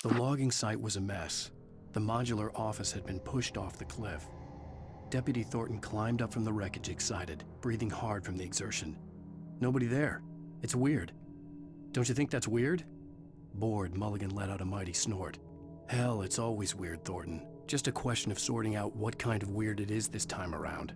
The logging site was a mess. The modular office had been pushed off the cliff. Deputy Thornton climbed up from the wreckage excited, breathing hard from the exertion. Nobody there. It's weird. Don't you think that's weird? Bored, Mulligan let out a mighty snort. Hell, it's always weird, Thornton. Just a question of sorting out what kind of weird it is this time around.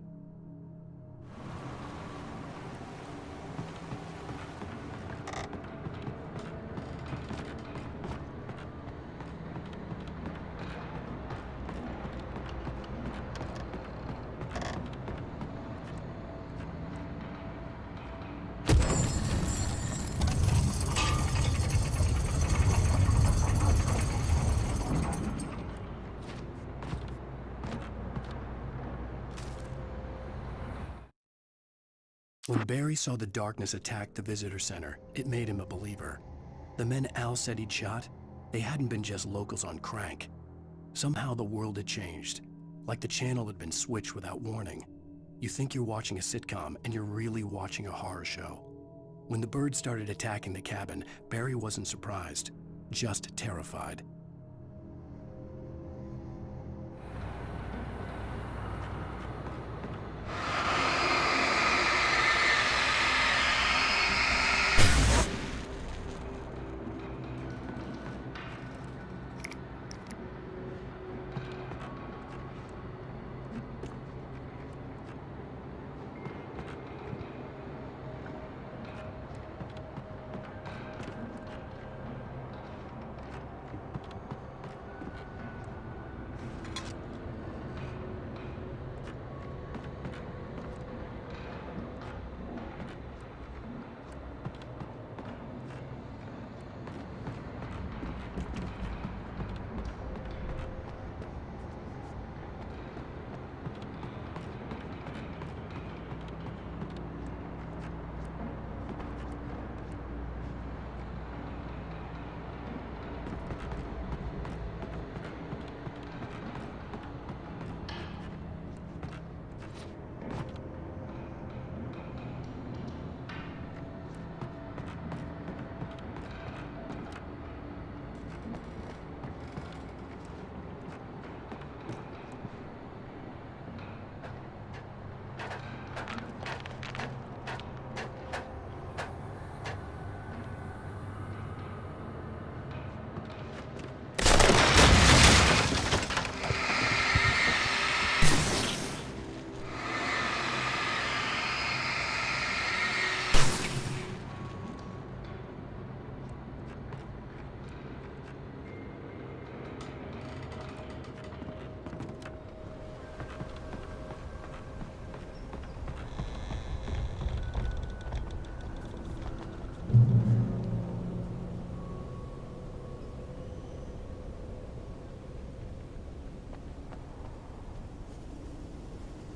When Barry saw the darkness attack the visitor center, it made him a believer. The men Al said he'd shot, they hadn't been just locals on crank. Somehow the world had changed, like the channel had been switched without warning. You think you're watching a sitcom, and you're really watching a horror show. When the birds started attacking the cabin, Barry wasn't surprised, just terrified.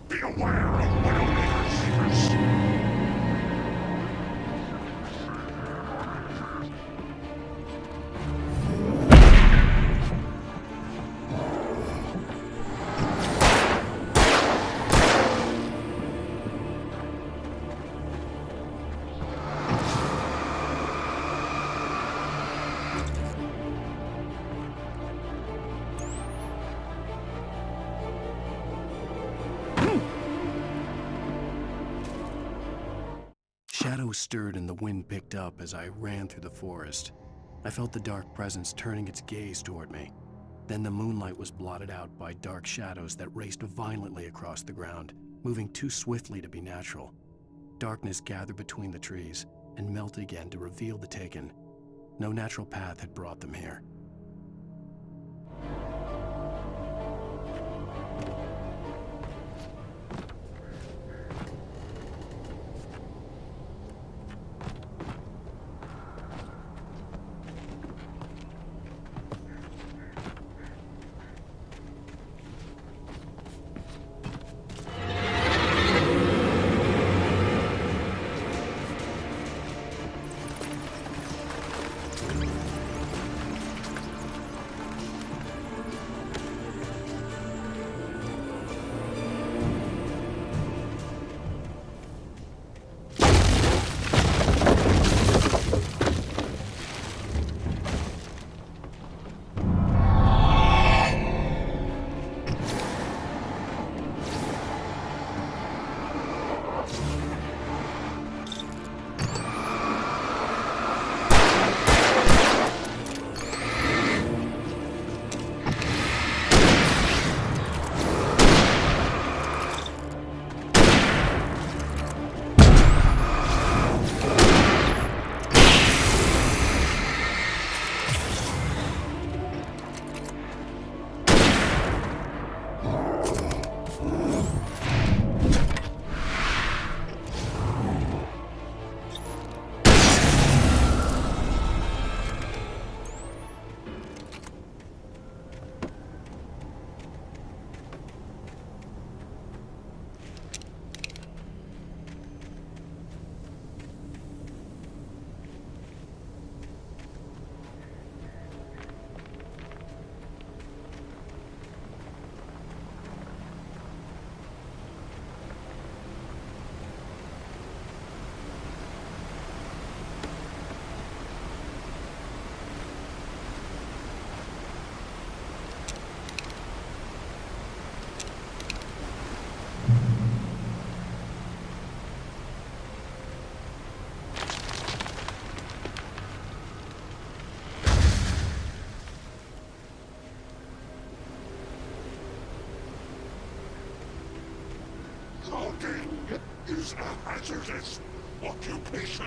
Be aware of Widowmaker's secrets. Shadows stirred and the wind picked up as I ran through the forest. I felt the dark presence turning its gaze toward me. Then the moonlight was blotted out by dark shadows that raced violently across the ground, moving too swiftly to be natural. Darkness gathered between the trees and melted again to reveal the Taken. No natural path had brought them here. Occupation.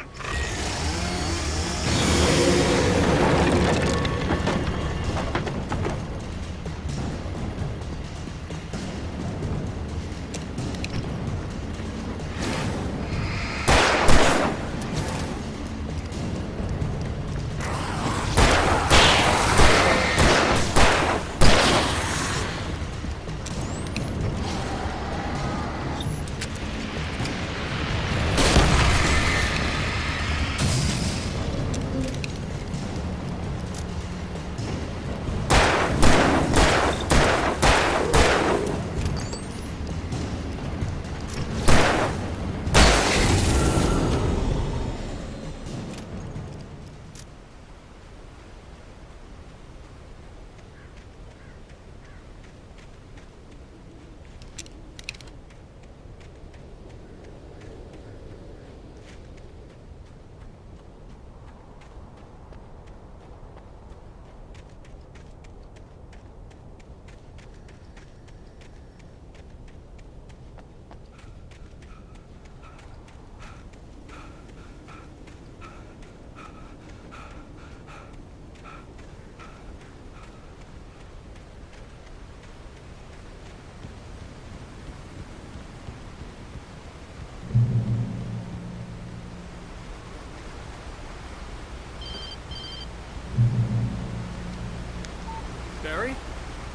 Barry?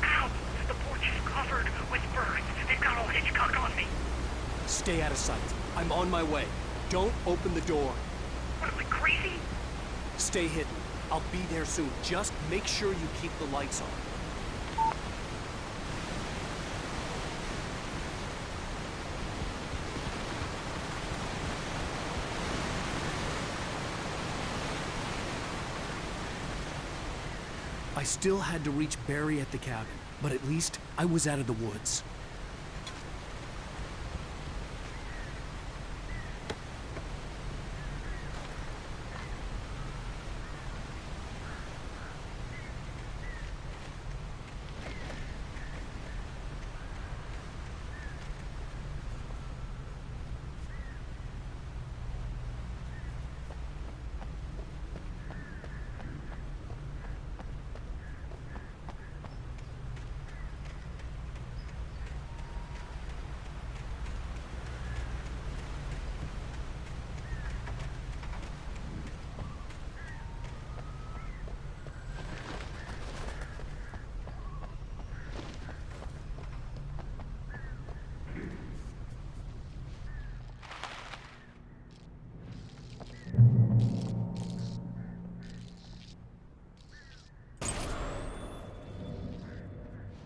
Ow! The porch is covered with birds. They've got all Hitchcock on me. Stay out of sight. I'm on my way. Don't open the door. What am I, crazy? Stay hidden. I'll be there soon. Just make sure you keep the lights on. I still had to reach Barry at the cabin, but at least I was out of the woods.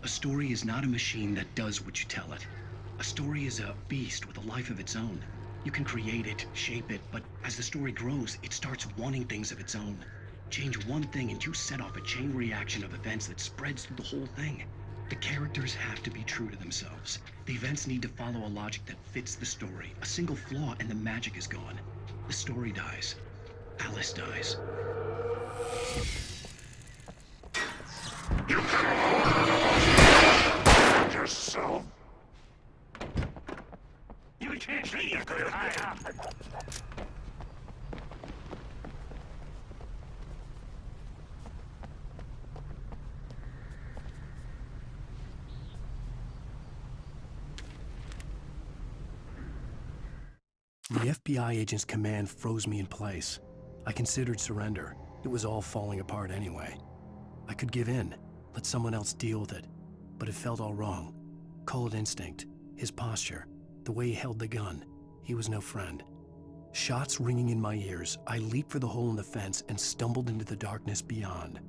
A story is not a machine that does what you tell it. A story is a beast with a life of its own. You can create it, shape it, but as the story grows, it starts wanting things of its own. Change one thing and you set off a chain reaction of events that spreads through the whole thing. The characters have to be true to themselves. The events need to follow a logic that fits the story. A single flaw and the magic is gone. The story dies. Alice dies. You can yourself. You can't be a good high. The FBI agent's command froze me in place. I considered surrender. It was all falling apart anyway. I could give in, let someone else deal with it, but it felt all wrong. Call it instinct, his posture, the way he held the gun. He was no friend. Shots ringing in my ears, I leaped for the hole in the fence and stumbled into the darkness beyond.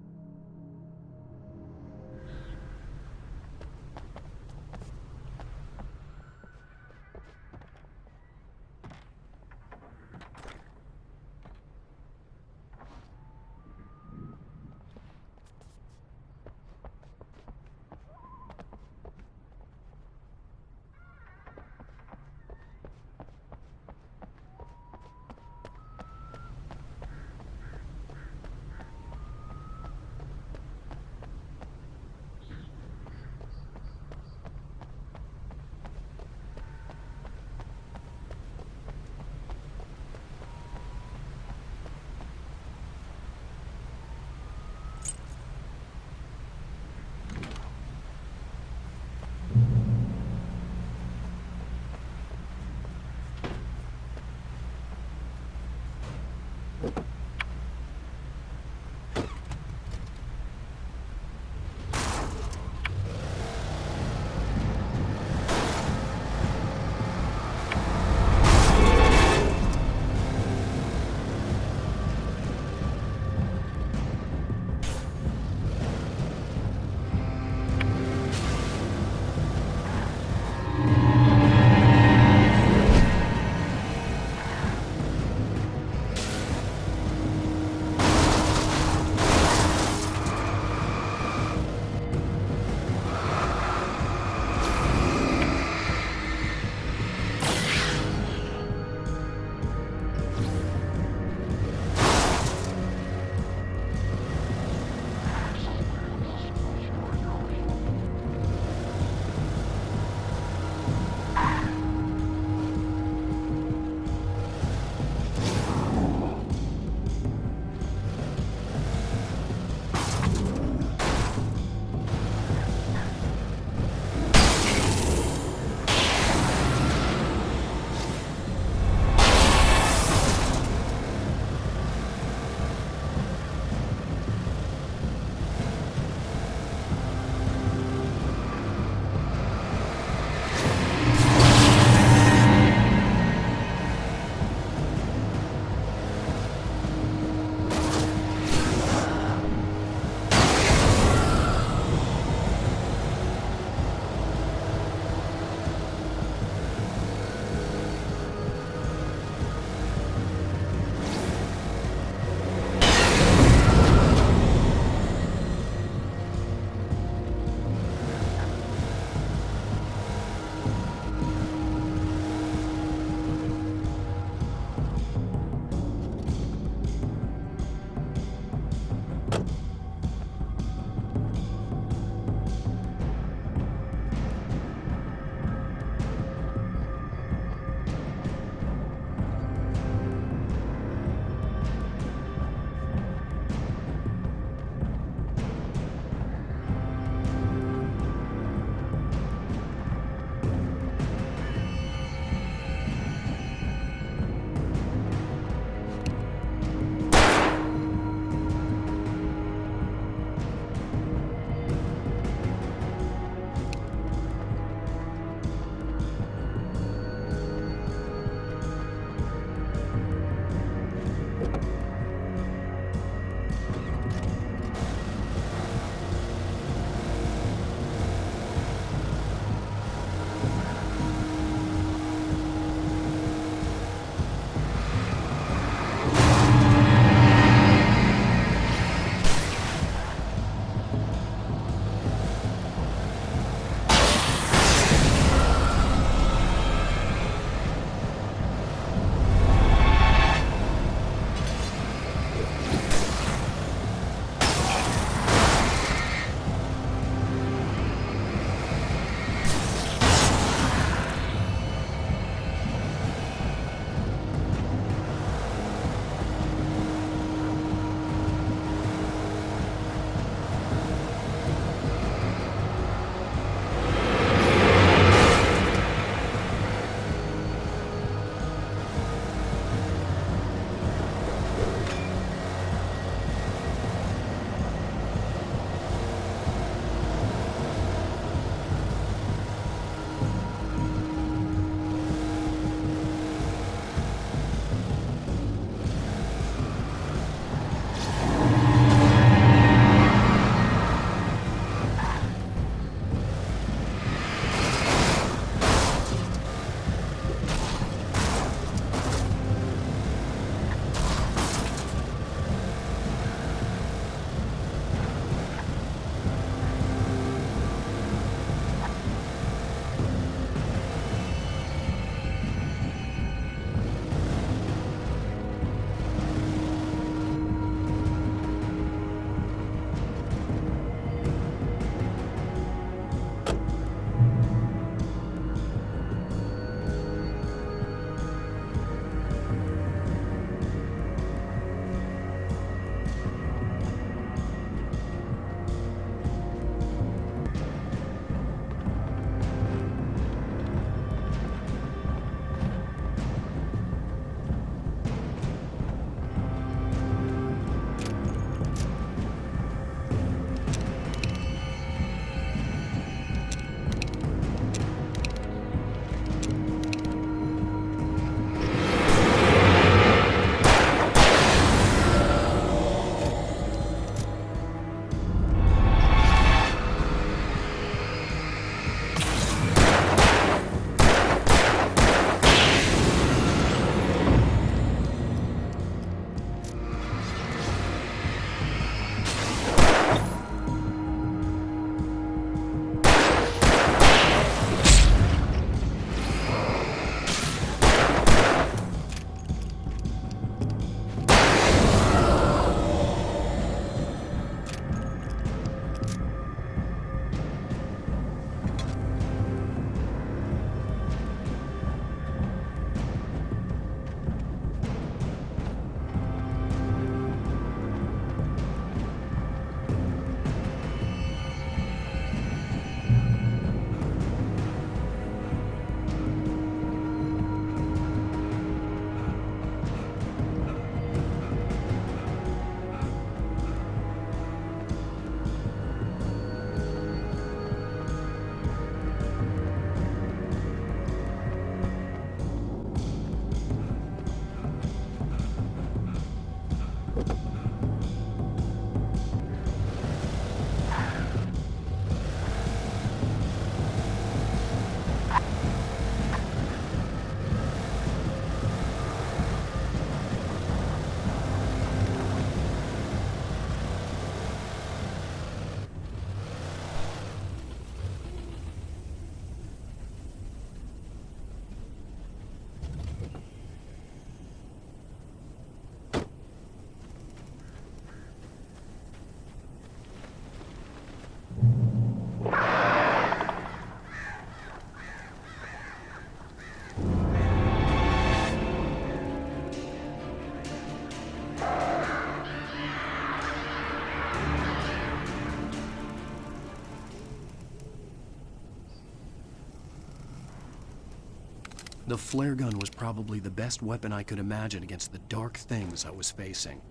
The flare gun was probably the best weapon I could imagine against the dark things I was facing.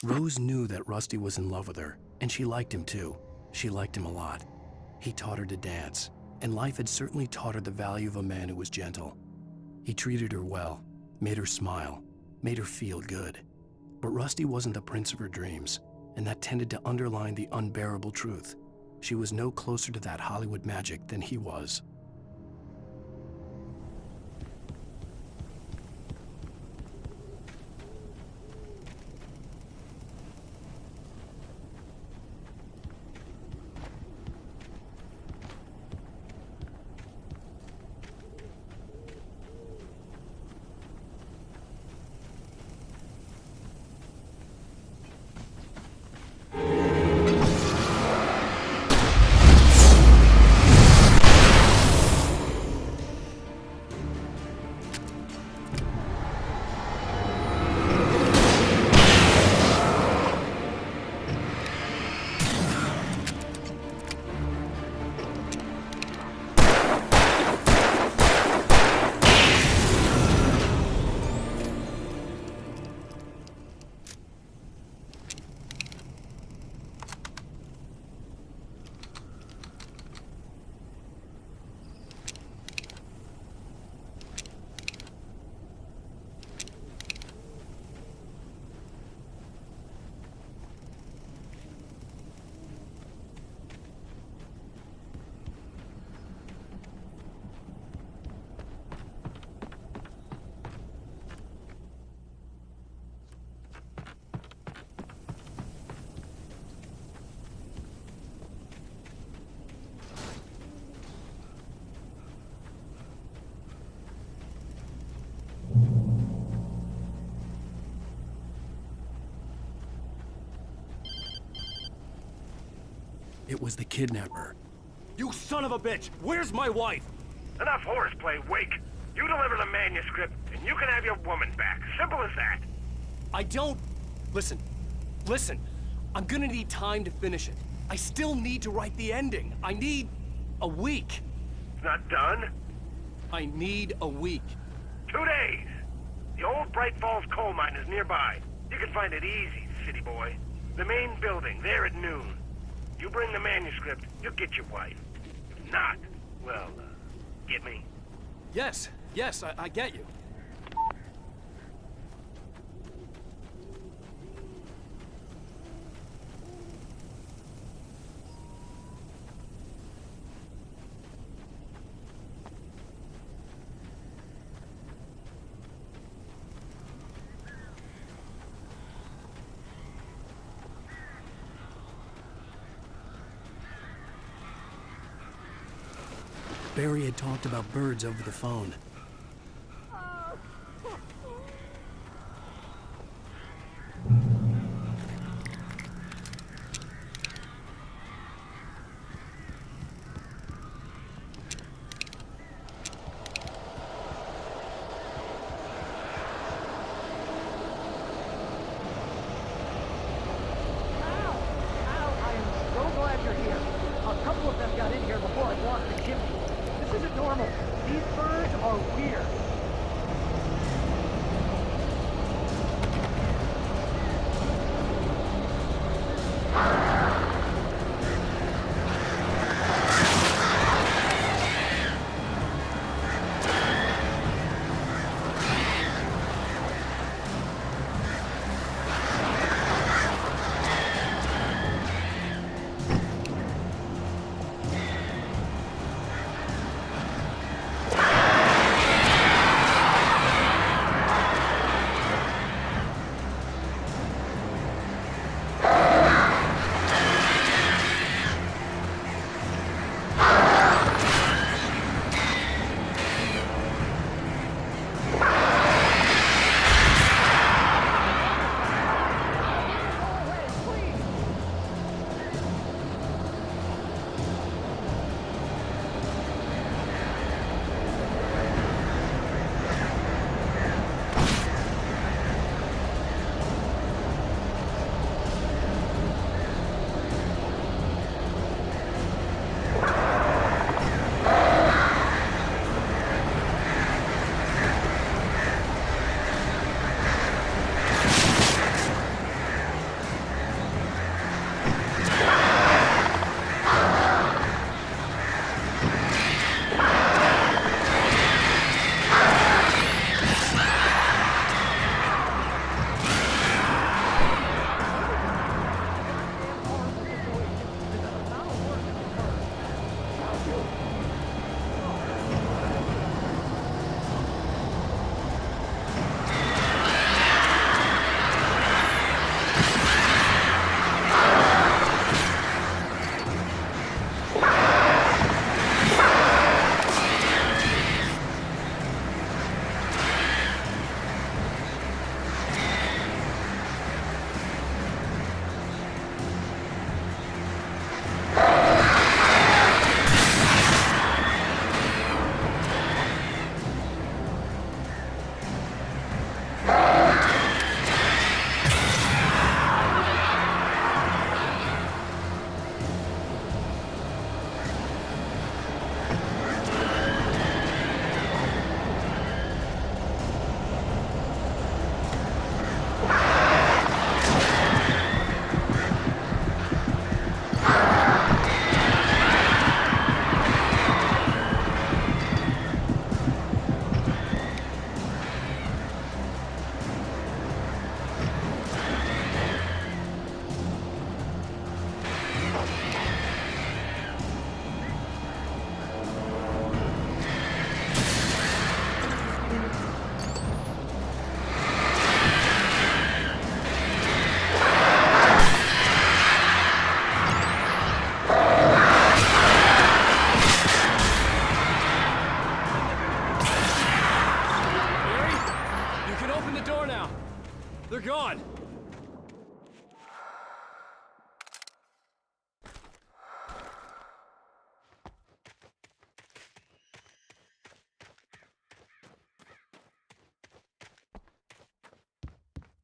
Rose knew that Rusty was in love with her, and she liked him too. She liked him a lot. He taught her to dance, and life had certainly taught her the value of a man who was gentle. He treated her well, made her smile, made her feel good. But Rusty wasn't the prince of her dreams, and that tended to underline the unbearable truth. She was no closer to that Hollywood magic than he was. It was the kidnapper. You son of a bitch! Where's my wife? Enough horseplay, Wake. You deliver the manuscript, and you can have your woman back. Simple as that. I don't... Listen. I'm gonna need time to finish it. I still need to write the ending. I need... a week. It's not done? I need a week. 2 days. The old Bright Falls coal mine is nearby. You can find it easy, city boy. The main building, there at noon. You bring the manuscript, you'll get your wife. If not, well, get me? Yes, I get you. Barry had talked about birds over the phone.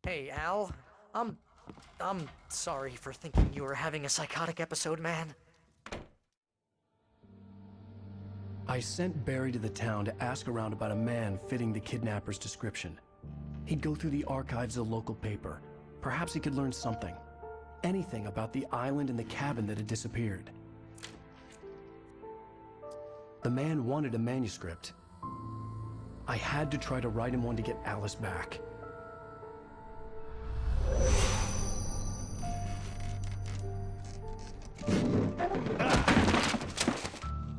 Hey, Al. I'm sorry for thinking you were having a psychotic episode, man. I sent Barry to the town to ask around about a man fitting the kidnapper's description. He'd go through the archives of the local paper. Perhaps he could learn something. Anything about the island and the cabin that had disappeared. The man wanted a manuscript. I had to try to write him one to get Alice back.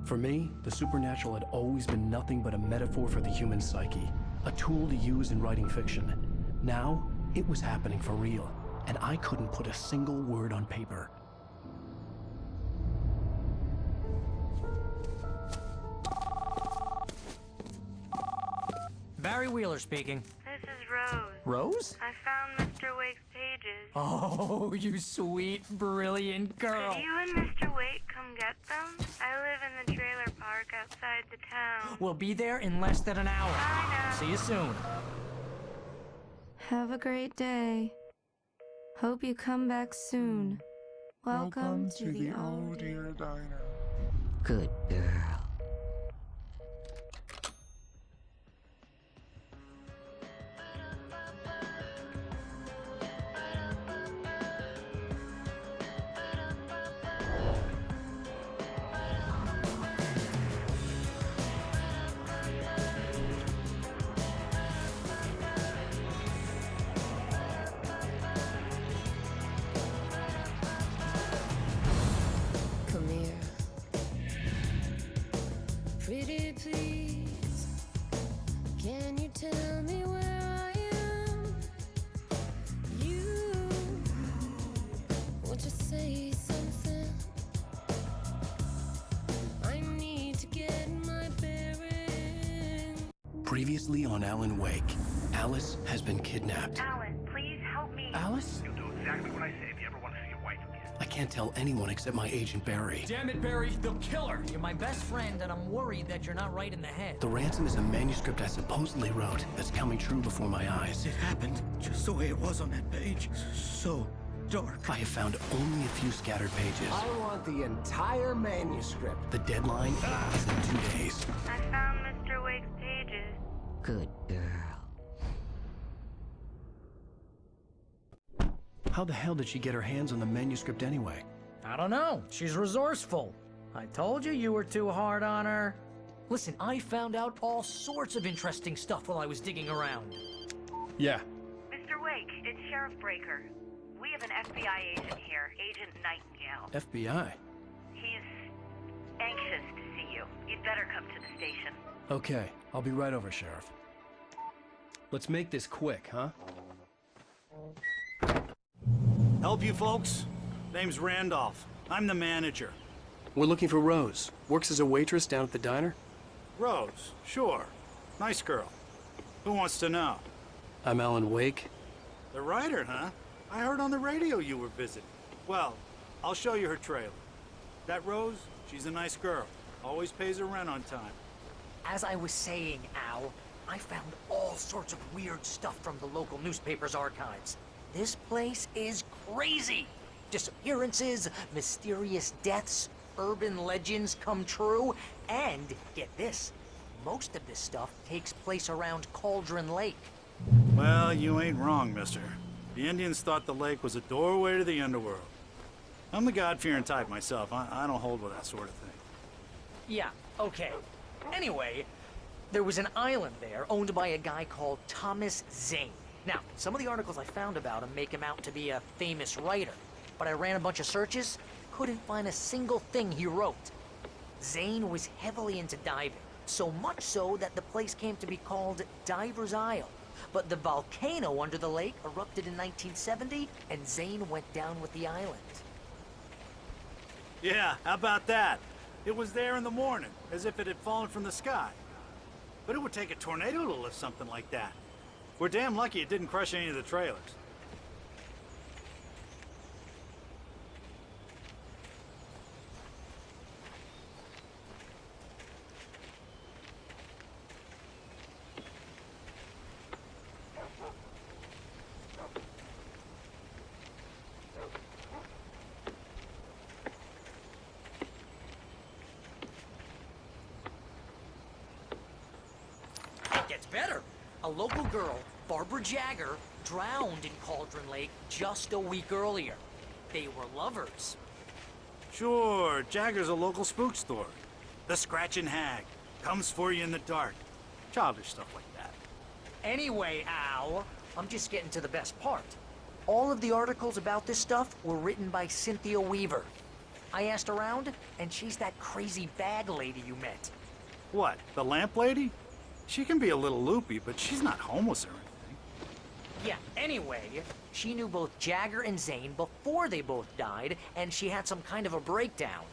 For me, the supernatural had always been nothing but a metaphor for the human psyche, a tool to use in writing fiction. Now, it was happening for real, and I couldn't put a single word on paper. Barry Wheeler speaking. This is Rose. Rose? I found Mr. Wake's pages. Oh, you sweet, brilliant girl. Could you and Mr. Wake come get them? I live in the trailer park outside the town. We'll be there in less than an hour. Bye now. See you soon. Have a great day. Hope you come back soon. Welcome to the old dear diner. Good girl. Come here. Pretty please, can you tell me where I am? You, won't you say something? I need to get my bearings. Previously on Alan Wake, Alice has been kidnapped. Alan, please help me. Alice? You'll do exactly what I say if you ever want to see your wife again. I can't tell anyone except my agent Barry. Damn it, Barry, they'll kill her! You're my best friend, and I'm worried that you're not right in the head. The ransom is a manuscript I supposedly wrote that's coming true before my eyes. It happened just the way it was on that page. So dark. I have found only a few scattered pages. I want the entire manuscript. The deadline is in 2 days. I found Mr. Wake's pages. Good girl. How the hell did she get her hands on the manuscript anyway? I don't know. She's resourceful. I told you you were too hard on her. Listen, I found out all sorts of interesting stuff while I was digging around. Yeah. Mr. Wake, it's Sheriff Breaker. We have an FBI agent here, Agent Nightingale. FBI? He's anxious to see you. You'd better come to the station. Okay, I'll be right over, Sheriff. Let's make this quick, huh? Help you folks? Name's Randolph. I'm the manager. We're looking for Rose. Works as a waitress down at the diner. Rose, sure. Nice girl. Who wants to know? I'm Alan Wake. The writer, huh? I heard on the radio you were visiting. Well, I'll show you her trailer. That Rose, she's a nice girl. Always pays her rent on time. As I was saying, Al, I found all sorts of weird stuff from the local newspaper's archives. This place is crazy. Disappearances, mysterious deaths, urban legends come true, and get this, most of this stuff takes place around Cauldron Lake. Well, you ain't wrong, mister. The Indians thought the lake was a doorway to the underworld. I'm the God-fearing type myself. I don't hold with that sort of thing. Yeah, okay. Anyway, there was an island there owned by a guy called Thomas Zane. Now, some of the articles I found about him make him out to be a famous writer, but I ran a bunch of searches, couldn't find a single thing he wrote. Zane was heavily into diving, so much so that the place came to be called Diver's Isle. But the volcano under the lake erupted in 1970, and Zane went down with the island. Yeah, how about that? It was there in the morning, as if it had fallen from the sky. But it would take a tornado to lift something like that. We're damn lucky it didn't crush any of the trailers. gets better. A local girl, Barbara Jagger, drowned in Cauldron Lake just a week earlier. They were lovers. Sure, Jagger's a local spook store. The Scratching Hag. Comes for you in the dark. Childish stuff like that. Anyway, Al, I'm just getting to the best part. All of the articles about this stuff were written by Cynthia Weaver. I asked around, and she's that crazy bag lady you met. What, the lamp lady? She can be a little loopy, but she's not homeless or anything. Yeah, anyway, she knew both Jagger and Zane before they both died, and she had some kind of a breakdown.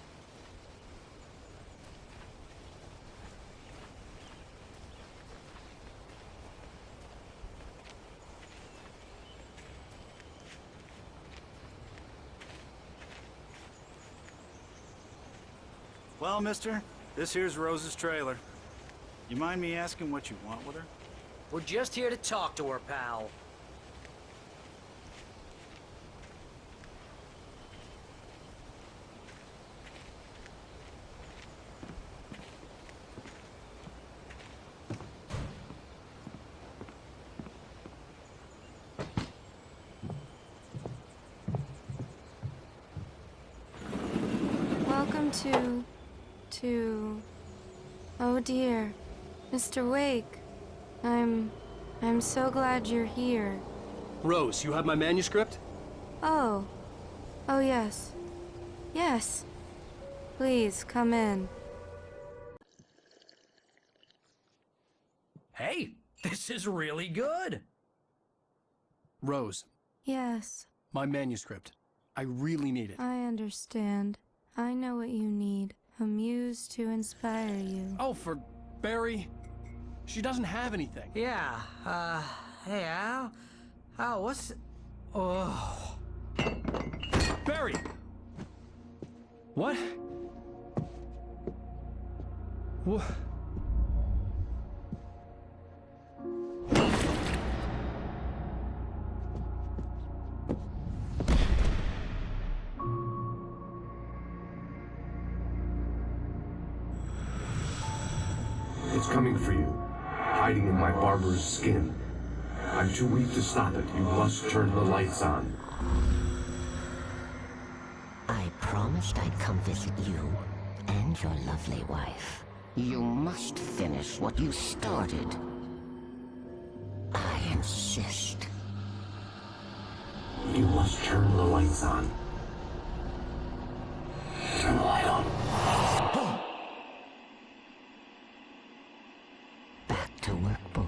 Well, mister, this here's Rose's trailer. You mind me asking what you want with her? We're just here to talk to her, pal. Welcome to... Oh dear, Mr. Wake. I'm so glad you're here. Rose, you have my manuscript? Oh. Oh yes. Yes. Please, come in. Hey, this is really good. Rose, Yes, my manuscript. I really need it. I understand. I know what you need. A muse to inspire you. Oh, for Barry? She doesn't have anything. Yeah, hey, Al? Al, what's... Oh... Barry! What? What? It's coming for you, hiding in my barber's skin. I'm too weak to stop it. You must turn the lights on. I promised I'd come visit you and your lovely wife. You must finish what you started. I insist. You must turn the lights on. Turn the light on. Back to work, boy.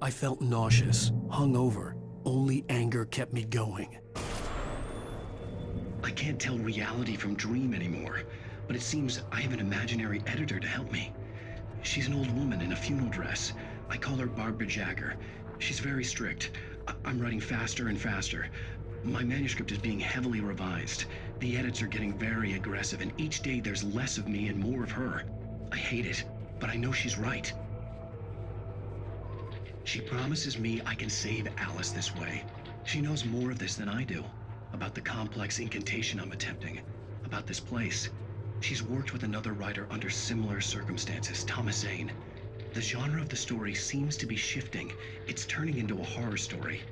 I felt nauseous, hungover. Only anger kept me going. I can't tell reality from dream anymore, but it seems I have an imaginary editor to help me. She's an old woman in a funeral dress. I call her Barbara Jagger. She's very strict. I'm writing faster and faster. My manuscript is being heavily revised. The edits are getting very aggressive, and each day there's less of me and more of her. I hate it, but I know she's right. She promises me I can save Alice this way. She knows more of this than I do. About the complex incantation I'm attempting. About this place. She's worked with another writer under similar circumstances, Thomas Zane. The genre of the story seems to be shifting. It's turning into a horror story.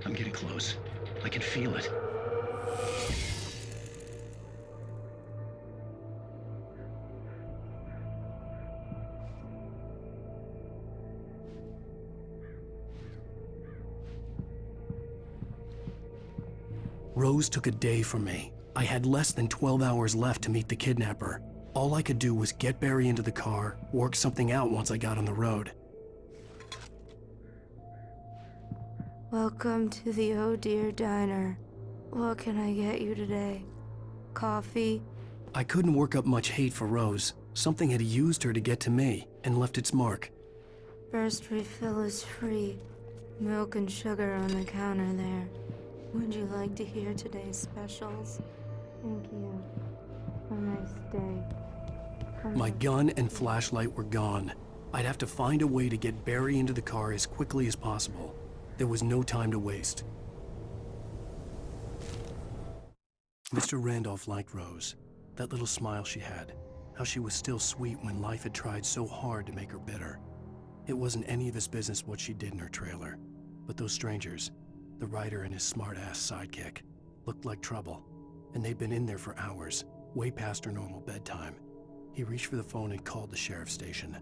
I'm getting close. I can feel it. Rose took a day from me. I had less than 12 hours left to meet the kidnapper. All I could do was get Barry into the car, work something out once I got on the road. Welcome to the Oh Dear Diner. What can I get you today? Coffee? I couldn't work up much hate for Rose. Something had used her to get to me and left its mark. First refill is free. Milk and sugar on the counter there. Would you like to hear today's specials? Thank you. Have a nice day. My gun and flashlight were gone. I'd have to find a way to get Barry into the car as quickly as possible. There was no time to waste. Mr. Randolph liked Rose, that little smile she had, how she was still sweet when life had tried so hard to make her bitter. It wasn't any of his business what she did in her trailer, but those strangers, the writer and his smart-ass sidekick, looked like trouble, and they'd been in there for hours, way past her normal bedtime. He reached for the phone and called the sheriff's station.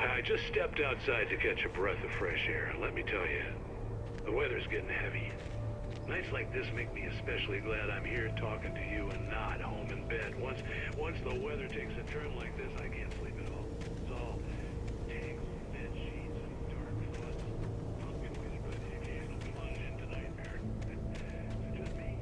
I just stepped outside to catch a breath of fresh air. Let me tell you, the weather's getting heavy. Nights like this make me especially glad I'm here talking to you and not home in bed. Once the weather takes a turn like this, I can't sleep at all. It's all tangled bed sheets and dark thoughts. Pumpkin whiz by the occasional plunge into nightmare. Is it just me?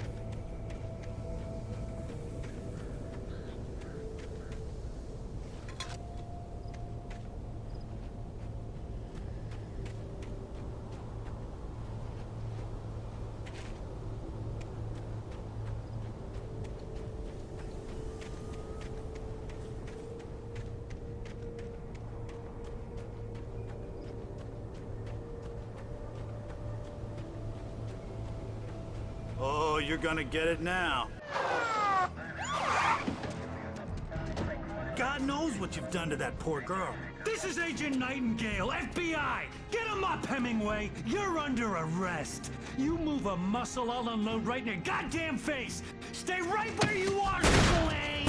Oh, you're gonna get it now. God knows what you've done to that poor girl. This is Agent Nightingale, FBI! Get him up, Hemingway! You're under arrest! You move a muscle, I'll unload right in your goddamn face! Stay right where you are, Blaine!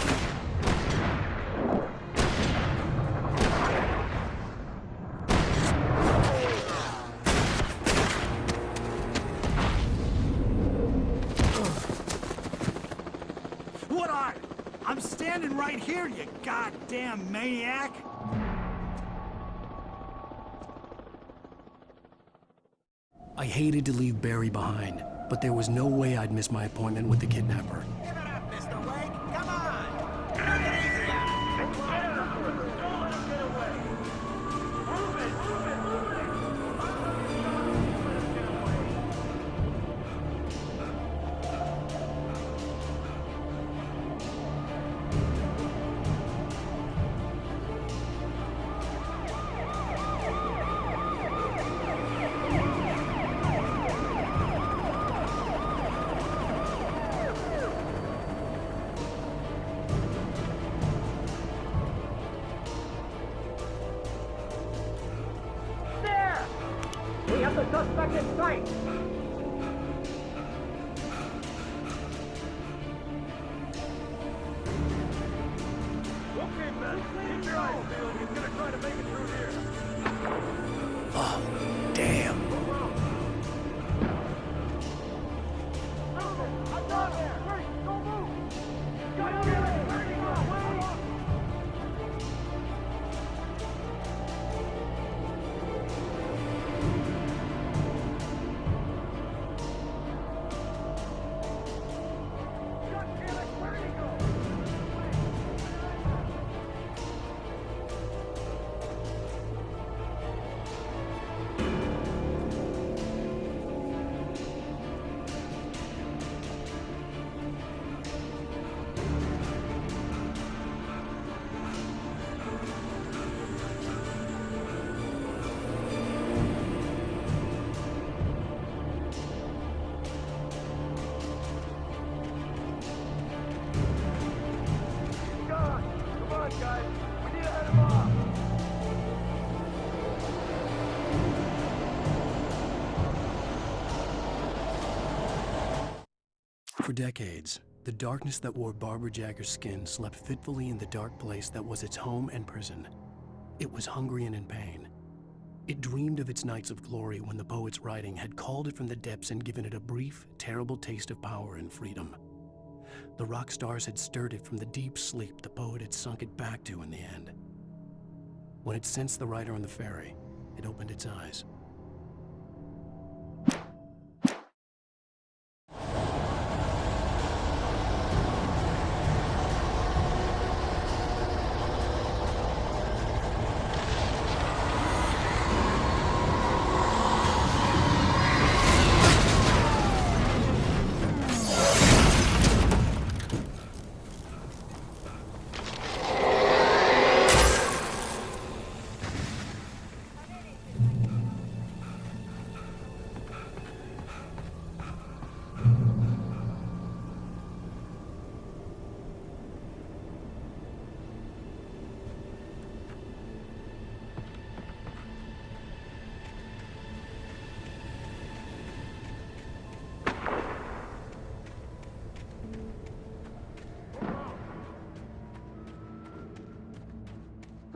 What are? I'm standing right here, you goddamn maniac! I hated to leave Barry behind, but there was no way I'd miss my appointment with the kidnapper. Give it up, Mr. Wake! Come on! Take it easy! Get it up! Don't let him get away! Move it! Move it! Move it! Let him get away! There! We have the suspect in sight! Okay, man. Keep your eyes peeled. He's gonna try to make it through here. Oh, damn. I'm down there! Hurry! Don't move! Got it! Where you go? Come on, guys. We need to head him off. For decades, the darkness that wore Barbara Jagger's skin slept fitfully in the dark place that was its home and prison. It was hungry and in pain. It dreamed of its nights of glory when the poet's writing had called it from the depths and given it a brief, terrible taste of power and freedom. The rock stars had stirred it from the deep sleep the poet had sunk it back to in the end. When it sensed the writer on the ferry, it opened its eyes.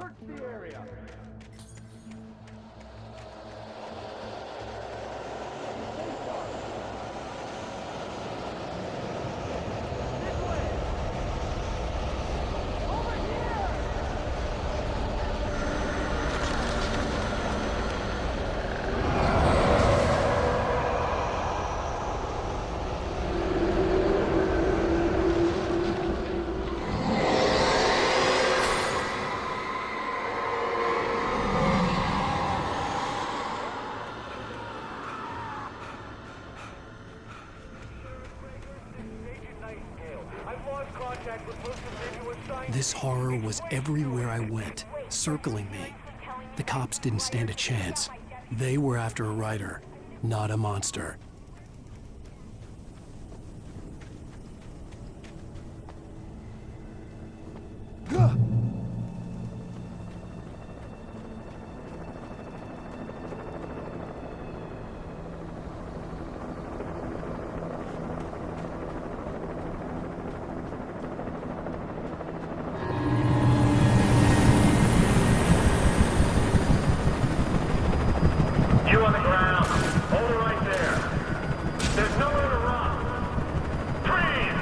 Search the area. This horror was everywhere I went, circling me. The cops didn't stand a chance. They were after a writer, not a monster. You on the ground. Hold it right there. There's nowhere to run. Freeze!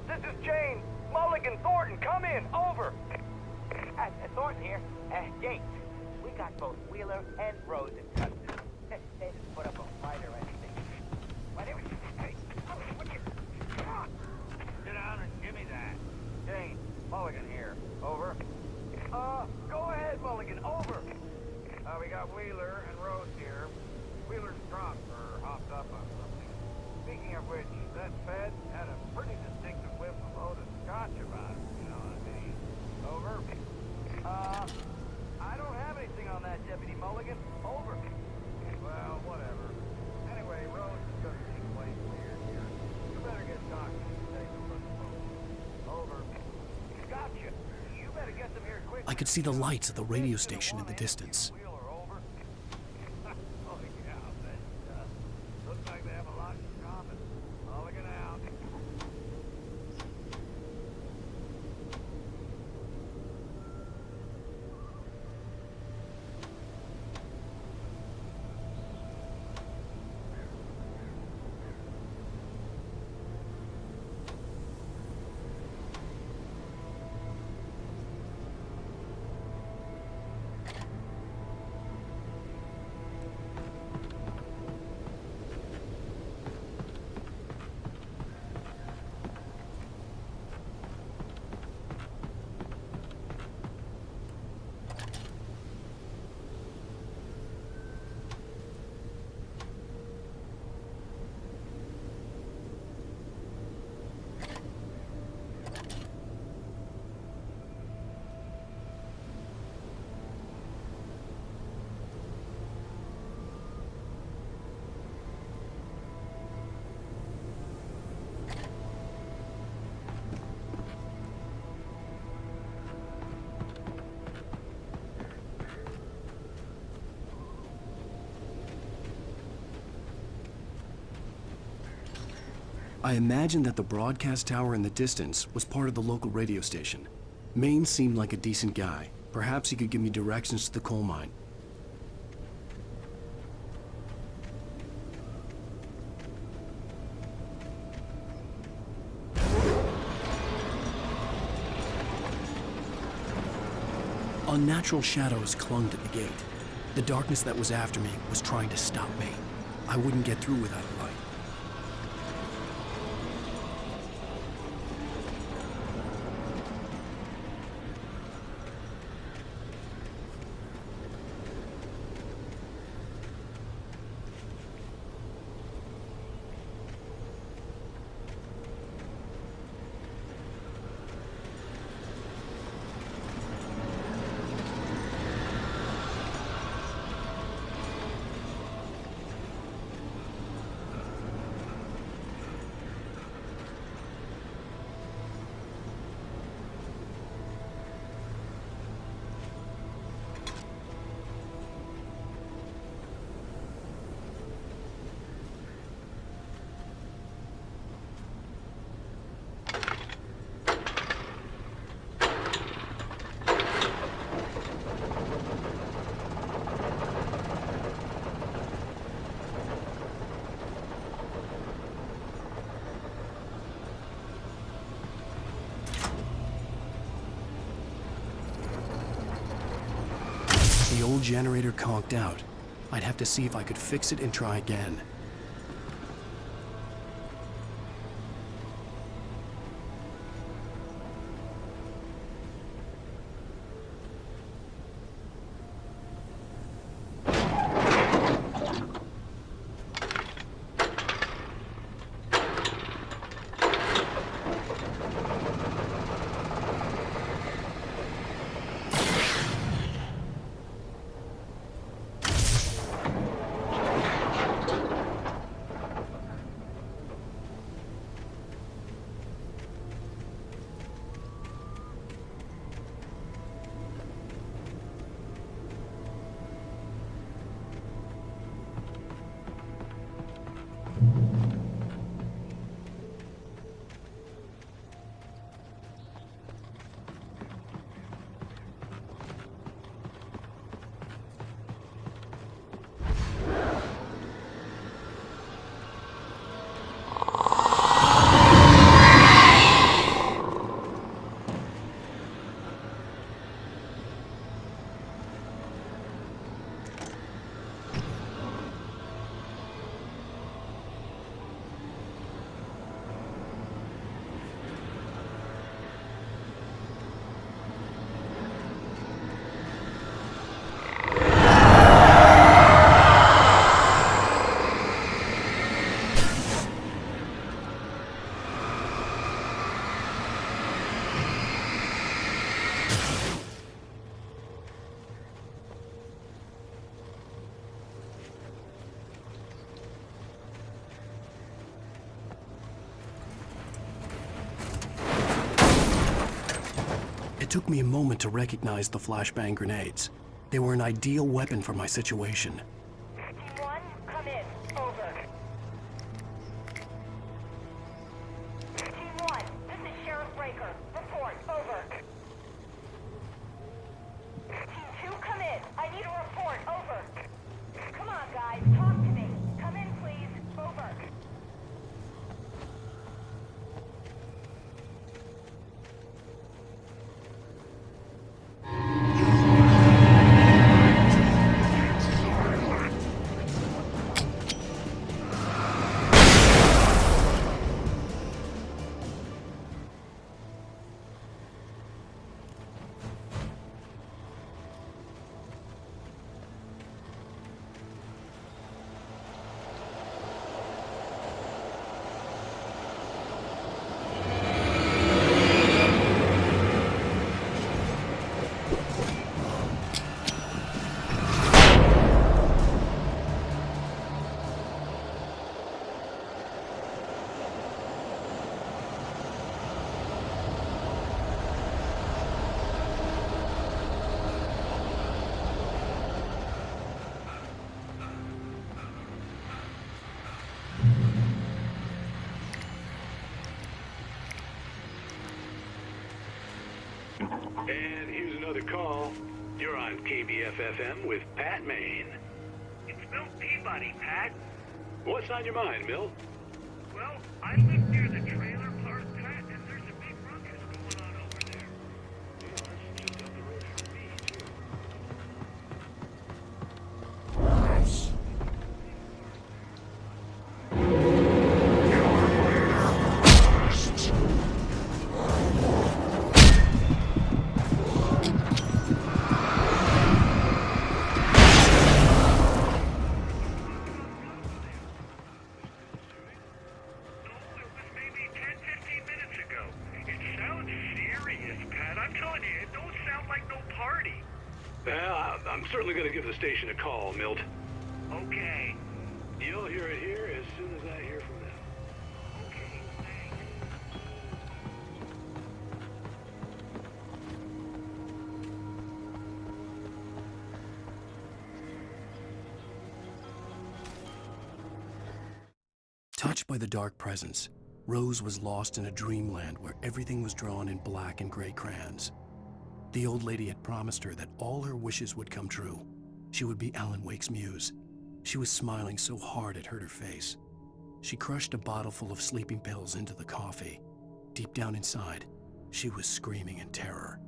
This is Jane. Mulligan, Thornton, come in. Over. Thornton here. Gates. We got both Wheeler and Rose in custody. They didn't put up a fight or anything. Why, they were... Hey, what you... Come on. Sit down and give me that. Jane, Mulligan here. Over. Go ahead, Mulligan. Over. We got Wheeler and Rose here. Wheeler's drunk or hopped up on something. Speaking of which, that Fed had a pretty distinctive whiff of Otis Scotch about it, you know what I mean? Over. I don't have anything on that, Deputy Mulligan. Over. Well, whatever. Anyway, Rose is gonna seem plain weird here. You better get doctors to take a look at both. Over. Gotcha. You better get them here quick. I could see the lights of the radio station in the distance. Oh, yeah, I'll bet it does. Looks like they have a lot in common. Mulligan out. I imagined that the broadcast tower in the distance was part of the local radio station. Maine seemed like a decent guy. Perhaps he could give me directions to the coal mine. Unnatural shadows clung to the gate. The darkness that was after me was trying to stop me. I wouldn't get through without a light. generator conked out. I'd have to see if I could fix it and try again. It took me a moment to recognize the flashbang grenades. They were an ideal weapon for my situation. Team 1, come in. Over. Team 1, this is Sheriff Breaker. Report. Over. Team 2, come in. I need a report. Over. Come on, guys. Talk to me. Come in, please. Over. And here's another call. You're on KBF-FM with Pat Maine. It's Milt Peabody, Pat. What's on your mind, Milt? Well, I live near the trailer park, Pat, and there's a big ruckus going on over there. Yeah, that's just up the road from me, too. I'm certainly going to give the station a call, Milt. Okay. You'll hear it here as soon as I hear from them. Okay, thanks. Touched by the dark presence, Rose was lost in a dreamland where everything was drawn in black and gray crayons. The old lady had promised her that all her wishes would come true. She would be Alan Wake's muse. She was smiling so hard it hurt her face. She crushed a bottle full of sleeping pills into the coffee. Deep down inside, she was screaming in terror.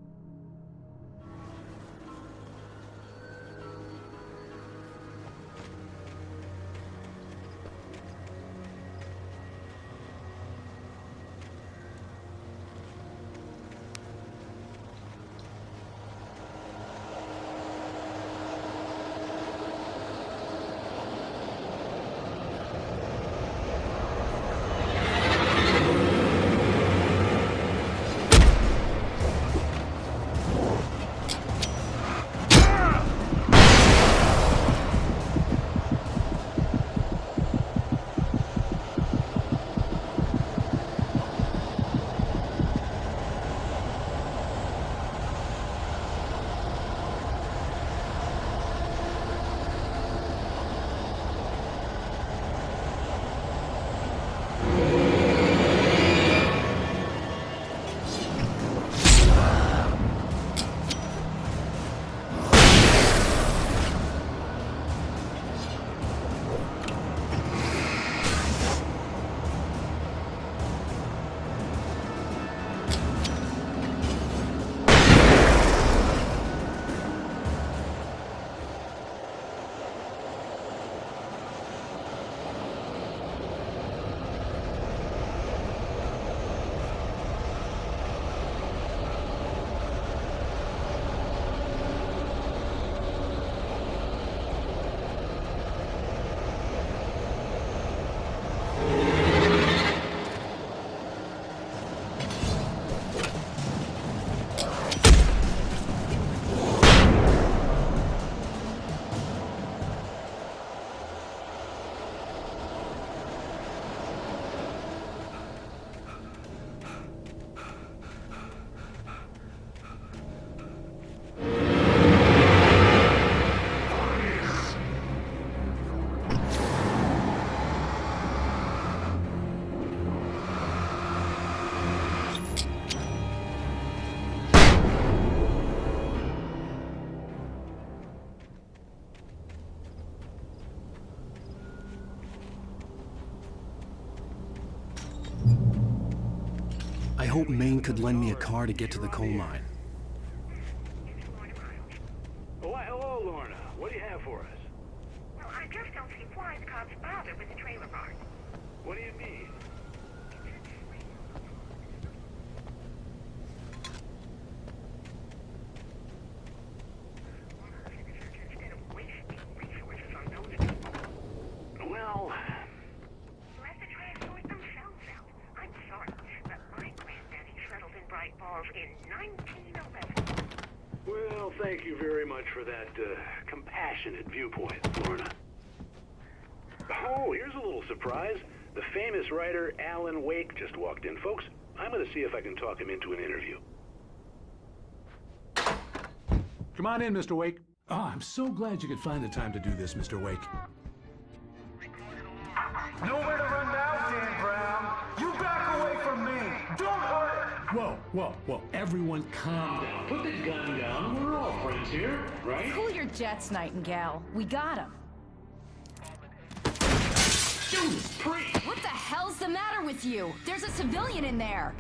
hoped Maine could lend me a car to get to the coal mine. Why, hello, Lorna. What do you have for us? Well, I just don't see why the cops bother with the trailer park. What do you mean? Instead of wasting resources on those people. Well, You have to try and sort themselves out. I'm sorry, but my granddaddy settled in Bright Falls in 1911. well, thank you very much for that compassionate viewpoint, Lorna. Oh, here's a little surprise. The famous writer Alan Wake just walked in. Folks, I'm going to see if I can talk him into an interview. Come on in, Mr. Wake. Oh, I'm so glad you could find the time to do this, Mr. Wake. Nowhere to run now, Dan Brown. You back away from me. Don't hurt. Whoa, whoa, whoa. Everyone calm down. Put the gun down. We're all friends here, right? Cool your jets, Nightingale. We got him. Judas Priest! What the hell's the matter with you? There's a civilian in there.